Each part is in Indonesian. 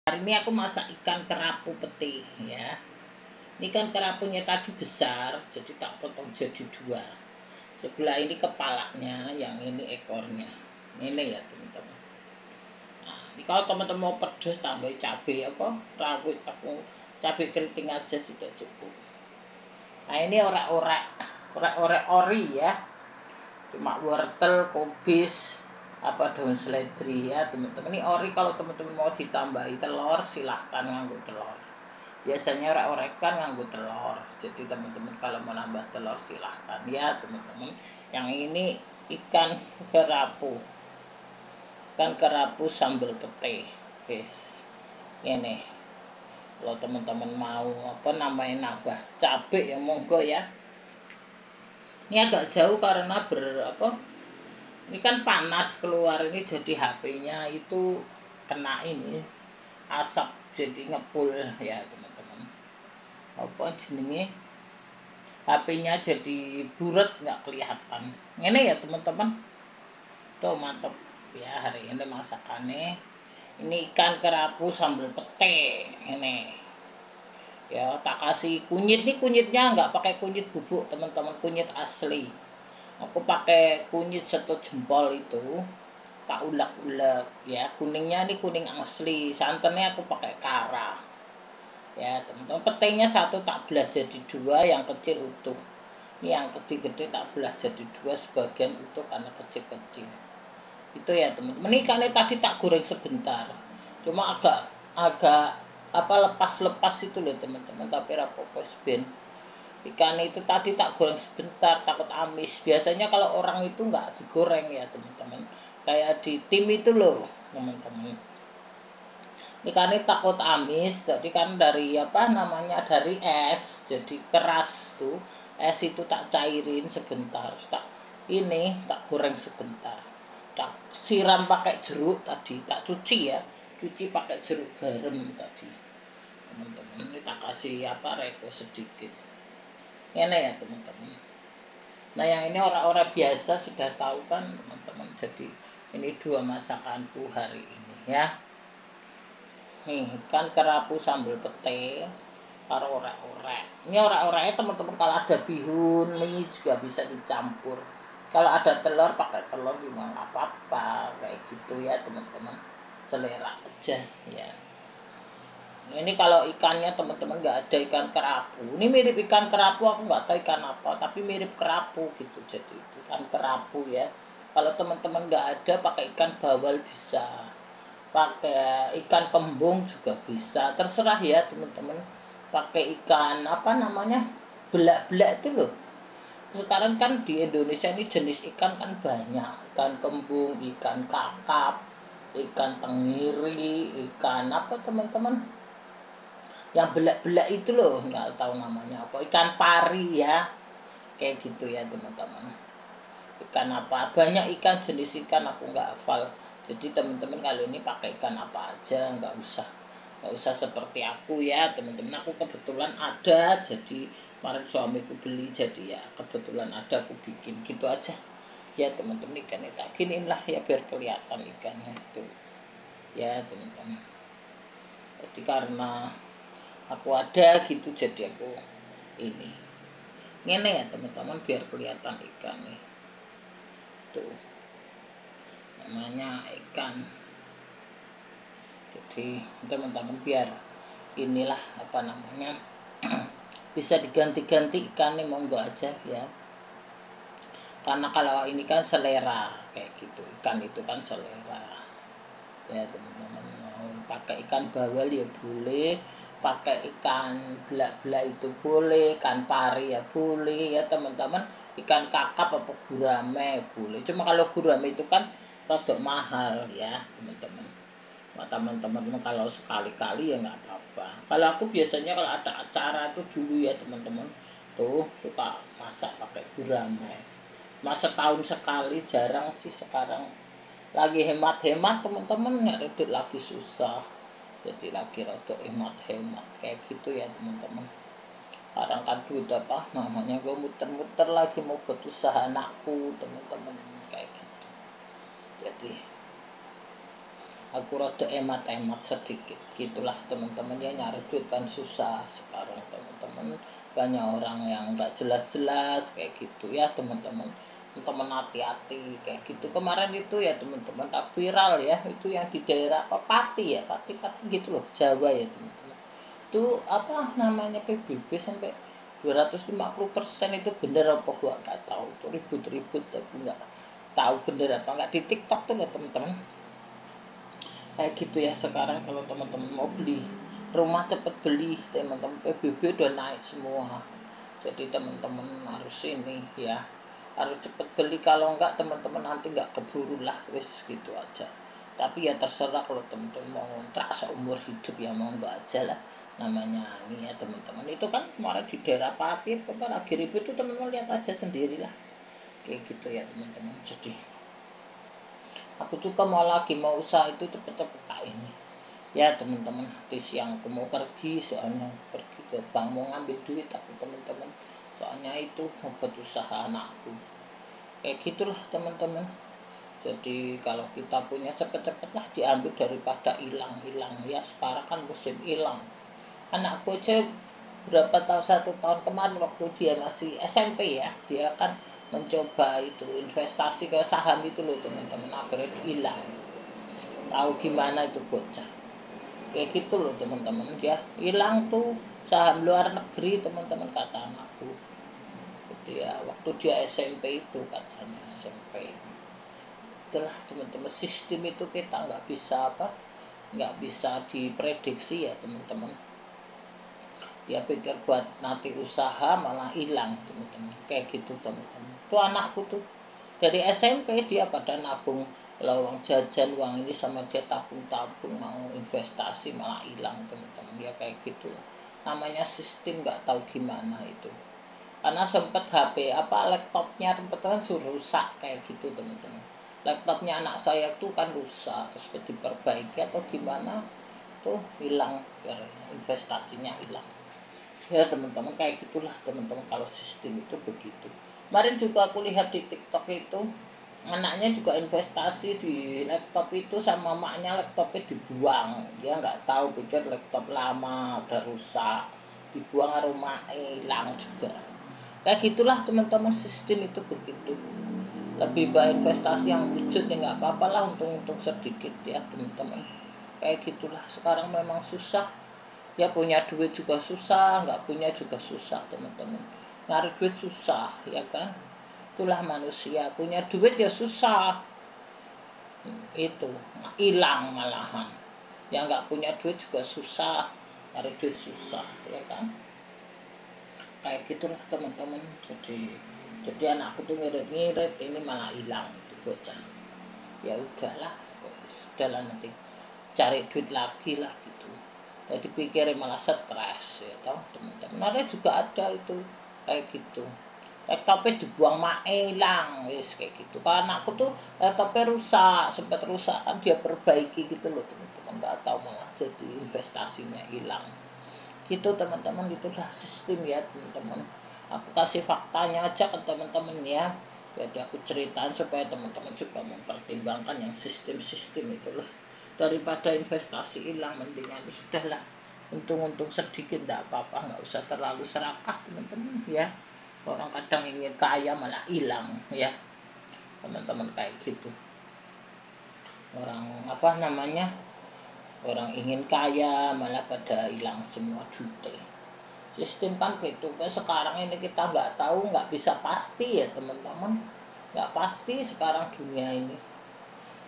Hari ini aku masak ikan kerapu peti ya. Ini kan kerapunya tadi besar, jadi tak potong jadi dua. Sebelah ini kepalanya, yang ini ekornya. Ini ya teman-teman. Nah, ini kalau teman-teman mau pedas tambah cabai apa, rawit aku cabai keriting aja sudah cukup. Nah ini orek-orek ori ya. Cuma wortel, kubis, apa daun seledri ya teman-teman. Ini ori kalau teman-teman mau ditambahi telur silahkan nganggo telur. Biasanya orang-orang kan nganggo telur. Jadi teman-teman kalau mau nambah telur silahkan ya teman-teman. Yang ini ikan kerapu. Ikan kerapu sambal pete. Guys. Ini. Kalau teman-teman mau apa namanya nambah cabai ya monggo ya. Ini agak jauh karena ini kan panas keluar ini, jadi HP-nya itu kena ini asap jadi ngepul ya teman-teman. Apa jenenge? HP-nya jadi buret nggak kelihatan. Ini ya teman-teman. Tuh mantap ya hari ini masakannya. Ini ikan kerapu sambal pete ini. Ya tak kasih kunyit, nih kunyitnya nggak pakai kunyit bubuk teman-teman, kunyit asli. Aku pakai kunyit 1 jempol itu, tak ulek-ulek ya. Kuningnya ini kuning asli, santannya aku pakai kara ya teman-teman. Petenya 1 tak belah jadi 2, yang kecil utuh. Ini yang gede-gede tak belah jadi 2, sebagian utuh karena kecil-kecil itu ya teman-teman. Ikannya tadi tak goreng sebentar, cuma agak lepas-lepas itu loh teman-teman, tapi rapopo ben. Ikan itu tadi tak goreng sebentar, takut amis. Biasanya kalau orang itu nggak digoreng ya teman-teman, kayak di tim itu loh teman-teman. Ikannya takut amis, jadi kan dari dari es, jadi keras tuh es itu tak cairin sebentar, tak goreng sebentar, tak siram pakai jeruk tadi, tak cuci ya, cuci pakai jeruk garam tadi teman-teman. Ini tak kasih reko sedikit ini ya teman-teman. Nah yang ini orang-orang biasa sudah tahu kan teman-teman. Jadi ini 2 masakanku hari ini ya. Nih ikan kerapu sambal pete karo orek-orek. Ini orek-oreknya teman-teman kalau ada bihun mie juga bisa dicampur. Kalau ada telur pakai telur juga nggak apa-apa, kayak gitu ya teman-teman, selera aja ya. Ini kalau ikannya teman-teman nggak ada ikan kerapu, ini mirip ikan kerapu, aku nggak tahu ikan apa tapi mirip kerapu gitu, jadi itu ikan kerapu ya. Kalau teman-teman nggak ada pakai ikan bawal bisa, pakai ikan kembung juga bisa, terserah ya teman-teman. Pakai ikan belak-belak itu loh. Sekarang kan di Indonesia ini jenis ikan kan banyak, ikan kembung, ikan kakap, ikan tenggiri, ikan apa teman-teman, yang belak-belak itu loh, nggak tahu namanya apa, ikan pari ya, kayak gitu ya teman-teman. Ikan apa, banyak ikan, jenis ikan aku nggak hafal. Jadi teman-teman kalau ini pakai ikan apa aja, nggak usah seperti aku ya teman-teman. Aku kebetulan ada, jadi kemarin suamiku beli, jadi ya kebetulan ada aku bikin gitu aja ya teman-teman. Ikannya tak giniin lah ya biar kelihatan ikannya itu ya teman-teman. Jadi karena aku ada gitu, jadi aku ini ya teman-teman biar kelihatan ikan nih tuh, namanya ikan. Jadi teman-teman biar inilah bisa diganti-ganti ikannya, monggo aja ya. Karena kalau ini kan selera kayak gitu, ikan itu kan selera ya teman-teman. Mau pakai ikan bawal ya boleh, pakai ikan belak-belak itu boleh, ikan pari ya boleh ya teman-teman, ikan kakap apa gurame boleh. Cuma kalau gurame itu kan rada mahal ya teman-teman. Nah, teman-teman kalau sekali-kali ya nggak apa-apa. Kalau aku biasanya kalau ada acara itu dulu ya teman-teman, tuh suka masak pakai gurame. Masa tahun sekali, jarang sih sekarang. Lagi hemat-hemat teman-teman, nyari lagi susah. Jadi lagi rada hemat-hemat kayak gitu ya teman-teman. Sekarang kan duit gue muter-muter lagi mau buat usaha anakku teman-teman kayak gitu. Jadi aku rada emat-emat sedikit gitulah teman-teman ya, nyari duit kan susah sekarang teman-teman, banyak orang yang nggak jelas-jelas kayak gitu ya teman-teman. Teman hati-hati kayak gitu. Kemarin itu ya teman-teman tak viral ya, itu yang di daerah apa Pati ya, Pati gitu loh, Jawa ya teman-teman. Itu apa namanya PBB sampai 250% itu bener apa gua nggak tahu, itu ribut-ribut tapi nggak tahu bener apa nggak di TikTok tuh loh teman-teman. Kayak gitu ya sekarang kalau teman-teman mau beli rumah cepet beli teman-teman, PBB udah naik semua, jadi teman-teman harus ini ya, harus cepet beli, kalau enggak teman-teman nanti enggak keburu lah, wis gitu aja. Tapi ya terserah, kalau teman-teman mau ngontrak seumur hidup ya mau enggak aja lah, namanya ini ya teman-teman. Itu kan kemarin di daerah Pati lagi ribut itu, teman-teman lihat aja sendirilah kayak gitu ya teman-teman. Jadi aku juga mau usaha itu cepet-cepet tak ini ya teman-teman. Di siang aku mau pergi, soalnya pergi ke bank mau ngambil duit, tapi teman-teman soalnya itu mau buat usaha anakku kayak gitulah teman-teman. Jadi kalau kita punya cepet-cepet lah diambil daripada hilang-hilang ya, sekarang kan musim hilang. Anakku aja berapa tahun, 1 tahun kemarin waktu dia masih SMP ya, dia kan mencoba itu investasi ke saham itu loh teman-teman, akhirnya hilang. Tahu gimana itu bocah kayak gitu loh teman-teman ya, hilang tuh saham luar negeri teman-teman kata anakku. Jadi ya waktu dia SMP itu katanya SMP, itulah teman-teman, sistem itu kita nggak bisa nggak bisa diprediksi ya teman-teman. Dia pikir buat nanti usaha malah hilang teman-teman kayak gitu teman-teman. Tuh anakku tuh dari SMP dia pada nabung, kalau uang jajan uang ini sama dia tabung-tabung mau investasi malah hilang teman-teman ya kayak gitu. Namanya sistem nggak tahu gimana itu, karena sempet HP laptopnya kebetulan suruh rusak kayak gitu teman-teman. Laptopnya anak saya tuh kan rusak, terus diperbaiki atau gimana tuh hilang, investasinya hilang ya teman-teman. Kayak gitulah teman-teman, kalau sistem itu begitu. Kemarin juga aku lihat di TikTok itu, anaknya juga investasi di laptop itu, sama maknya laptopnya dibuang, dia nggak tahu, pikir laptop lama udah rusak, dibuang, rumah hilang juga. Kayak gitulah teman-teman, sistem itu begitu. Lebih baik investasi yang wujud ya nggak apa-apa lah, untung-untung sedikit ya teman-teman. Kayak gitulah sekarang memang susah ya, punya duit juga susah, nggak punya juga susah teman-teman. Nyari duit susah ya kan, itulah manusia, punya duit ya susah, itu hilang malahan. Yang nggak punya duit juga susah, nyari duit susah ya kan. Kayak gitulah teman-teman. Jadi anakku tuh ngirit-ngirit, ini malah hilang itu bocah. Ya udahlah, sudahlah, nanti cari duit lagi lah gitu. Jadi pikirnya malah stres ya tau teman-teman. Ada juga ada itu kayak gitu, laptopnya dibuang hilang wis kayak gitu. Karena aku tuh laptopnya rusak, sempat rusak kan dia perbaiki gitu loh teman-teman, nggak tahu malah jadi investasinya hilang gitu teman-teman. Itulah sistem ya teman-teman, aku kasih faktanya aja ke teman-teman ya, jadi aku ceritain supaya teman-teman juga mempertimbangkan yang sistem-sistem itulah, daripada investasi hilang mendingan sudahlah, untung-untung sedikit enggak apa-apa, nggak usah terlalu serakah teman-teman ya. Orang kadang ingin kaya malah hilang ya teman-teman kayak gitu. Orang orang ingin kaya malah pada hilang semua duitnya. Sistem kan gitu. Sekarang ini kita nggak tahu, nggak bisa pasti ya teman-teman, nggak pasti sekarang dunia ini.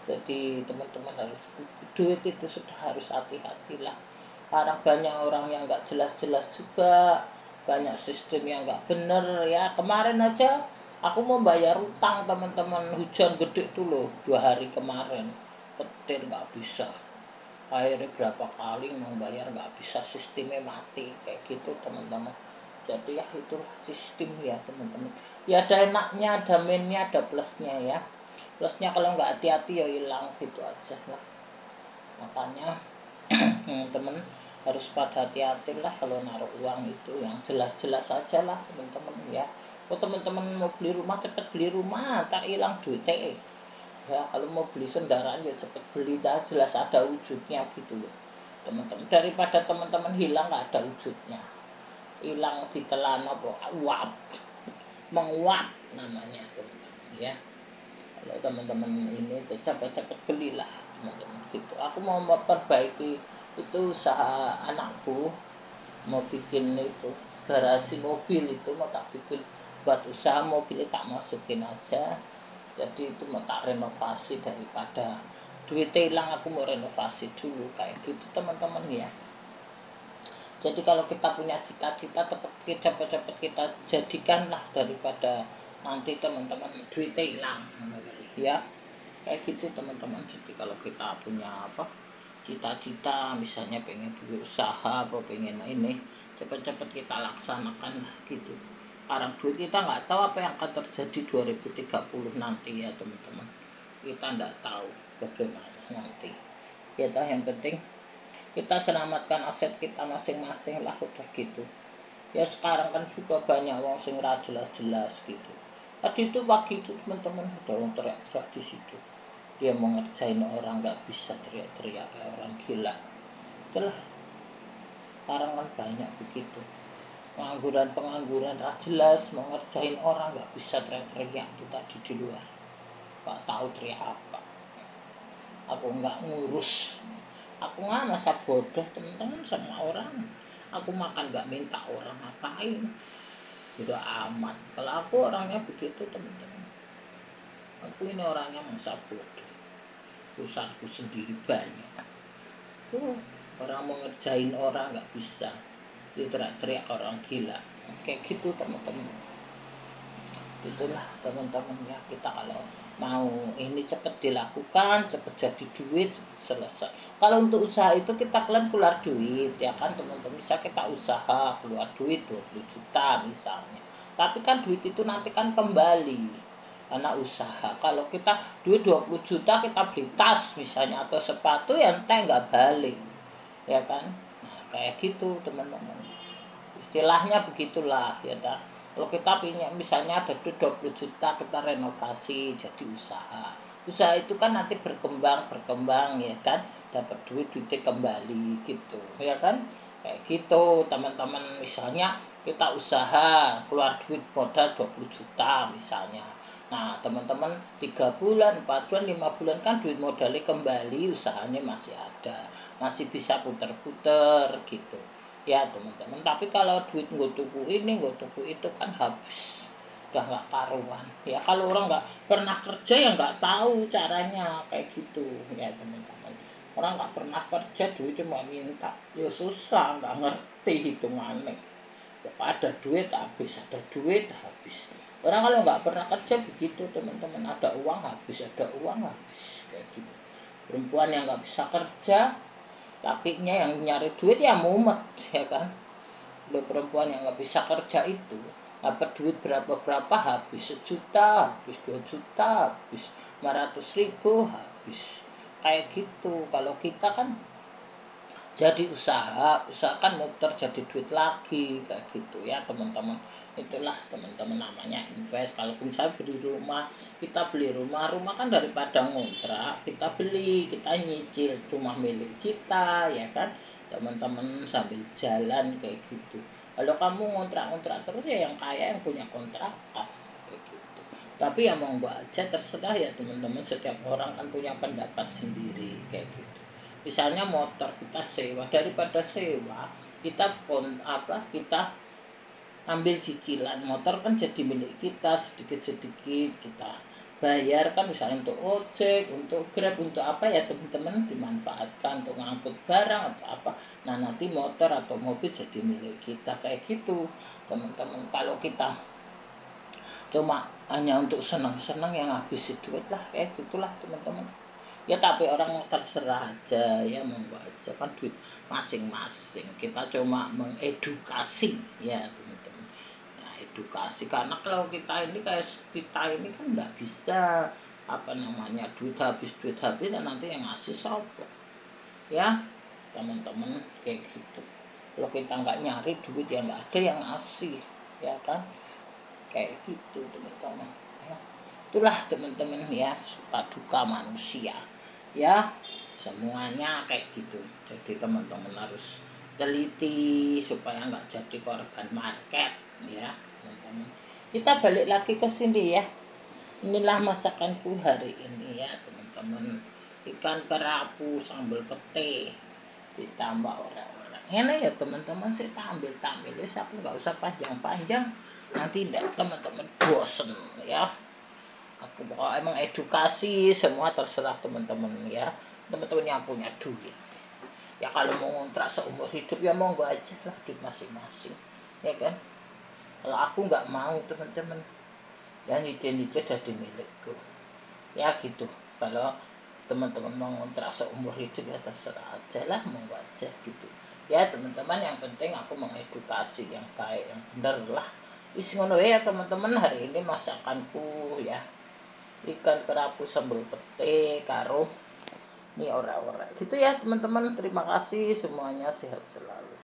Jadi teman-teman harus, duit itu sudah harus hati-hatilah. Sekarang banyak orang yang nggak jelas-jelas juga, banyak sistem yang nggak bener ya. Kemarin aja aku mau bayar utang teman-teman, hujan gede tuh loh 2 hari kemarin, petir nggak bisa, akhirnya berapa kali mau bayar nggak bisa, sistemnya mati kayak gitu teman-teman. Jadi ya itulah sistem ya teman-teman ya, ada enaknya, ada minusnya, ada plusnya ya. Plusnya kalau nggak hati-hati ya hilang gitu aja lah. Makanya teman-teman harus pada hati-hati lah kalau naruh uang itu, yang jelas-jelas aja lah teman-teman ya. Kalau teman-teman mau beli rumah, cepet beli rumah, tak hilang duitnya Ya kalau mau beli kendaraan ya cepet beli dah, jelas ada wujudnya gitu loh teman-teman, daripada teman-teman hilang nggak ada wujudnya, hilang ditelan apa uap, menguap namanya teman-teman ya. Kalau teman-teman ini cepet-cepet belilah teman-teman gitu. Aku mau memperbaiki itu usaha anakku, mau bikin itu garasi mobil, itu mau tak bikin buat usaha mobil, tak masukin aja. Jadi itu mau tak renovasi, daripada duitnya hilang aku mau renovasi dulu kayak gitu teman-teman ya. Jadi kalau kita punya cita-cita cepet-cepet kita jadikanlah, daripada nanti teman-teman duitnya hilang ya kayak gitu teman-teman. Jadi kalau kita punya apa cita-cita, misalnya pengen berusaha apa pengen ini, cepet-cepet kita laksanakan lah gitu. Sekarang duit kita nggak tahu apa yang akan terjadi 2030 nanti ya teman-teman, kita nggak tahu bagaimana nanti ya. Yang penting kita selamatkan aset kita masing-masing lah, udah gitu ya. Sekarang kan juga banyak wong sing ra jelas-jelas gitu. Tadi itu pagi itu teman-teman ada orang teriak-teriak di situ, dia mau ngerjain orang nggak bisa, teriak-teriak kayak orang gila. Itulah sekarang kan banyak begitu, pengangguran ra jelas, mau ngerjain orang nggak bisa, teriak-teriak itu tadi di luar, nggak tahu teriak apa. Aku nggak ngurus, aku nggak masa bodoh teman-teman sama orang. Aku makan nggak minta orang ngapain, udah amat. Kalau aku orangnya begitu teman-teman, aku ini orangnya masa bodoh, urusanku sendiri banyak. Orang mau ngerjain orang nggak bisa, teriak-teriak orang gila kayak gitu teman-teman. Itulah teman-teman ya, kita kalau mau ini cepat dilakukan, cepat jadi duit, selesai. Kalau untuk usaha itu kita keluar duit ya kan teman-teman, bisa kita usaha keluar duit 20 juta misalnya, tapi kan duit itu nanti kan kembali karena usaha. Kalau kita duit 20 juta kita beli tas misalnya atau sepatu, yang nggak balik ya kan. Nah kayak gitu teman-teman, istilahnya begitulah ya kan. Kalau kita punya misalnya ada 20 juta, kita renovasi jadi usaha. Usaha itu kan nanti berkembang ya kan, dapat duitnya kembali gitu ya kan. Kayak gitu teman-teman, misalnya kita usaha keluar duit modal 20 juta misalnya. Nah teman-teman 3 bulan, 4 bulan, 5 bulan kan duit modalnya kembali, usahanya masih ada, masih bisa puter-puter gitu ya teman-teman. Tapi kalau duit gue tuku ini gue tuku itu kan habis, udah nggak karuan ya. Kalau orang nggak pernah kerja ya nggak tahu caranya kayak gitu ya teman-teman. Orang nggak pernah kerja duit cuma minta ya susah, nggak ngerti hitungannya. Ada duit habis, ada duit habis. Orang kalau nggak pernah kerja begitu teman-teman, ada uang habis, ada uang habis kayak gitu. Perempuan yang nggak bisa kerja, lakinya yang nyari duit ya mumet ya kan. Udah perempuan yang nggak bisa kerja itu dapat duit berapa habis, 1 juta habis, 2 juta habis, 500.000 habis kayak gitu. Kalau kita kan jadi usaha kan muter jadi duit lagi kayak gitu ya teman-teman. Itulah teman-teman namanya invest. Kalaupun saya beli rumah, kita beli rumah kan daripada ngontrak, kita beli, kita nyicil rumah milik kita ya kan teman-teman, sambil jalan kayak gitu. Kalau kamu ngontrak terus ya yang kaya yang punya kontrakan kayak gitu. Tapi ya mau nggak aja terserah ya teman-teman, setiap orang kan punya pendapat sendiri kayak gitu. Misalnya motor kita sewa, daripada sewa kita kita ambil cicilan motor kan jadi milik kita, sedikit-sedikit kita bayar kan, misalnya untuk ojek, untuk Grab, untuk apa ya teman-teman, dimanfaatkan untuk ngangkut barang atau apa. Nah nanti motor atau mobil jadi milik kita kayak gitu teman-teman. Kalau kita cuma hanya untuk senang-senang yang habis duit lah kayak gitulah teman-teman ya. Tapi orang terserah aja ya, monggo aja kan duit masing-masing. Kita cuma mengedukasi ya teman-teman. Nah edukasi, karena kalau kita ini kayak kita ini kan nggak bisa apa namanya duit habis dan nanti yang ngasih siapa ya teman-teman kayak gitu. Kalau kita nggak nyari duit ya nggak ada yang ngasih ya kan kayak gitu teman-teman ya. Itulah teman-teman ya, suka duka manusia ya, semuanya kayak gitu. Jadi teman-teman harus teliti supaya nggak jadi korban market ya teman-teman. Kita balik lagi ke sini ya. Inilah masakanku hari ini ya teman-teman. Ikan kerapu sambal pete ditambah orang-orang. Ini ya teman-teman, saya tampil wis, aku nggak usah panjang-panjang, nanti tidak teman-teman bosen ya. Aku pokoknya emang edukasi, semua terserah teman-teman ya. Teman-teman yang punya duit ya, kalau mau ngontrak seumur hidup ya monggo aja lah di masing-masing ya kan. Kalau aku nggak mau teman-teman ya, nyicil-nyicil jadi milikku ya gitu. Kalau teman-teman mau ngontrak seumur hidup ya terserah aja lah, monggo aja gitu ya teman-teman. Yang penting aku mengedukasi yang baik, yang bener lah. Wis ngono ya teman-teman, hari ini masakanku ya ikan kerapu sambal pete karo ini ora-ora gitu ya teman-teman. Terima kasih semuanya, sehat selalu.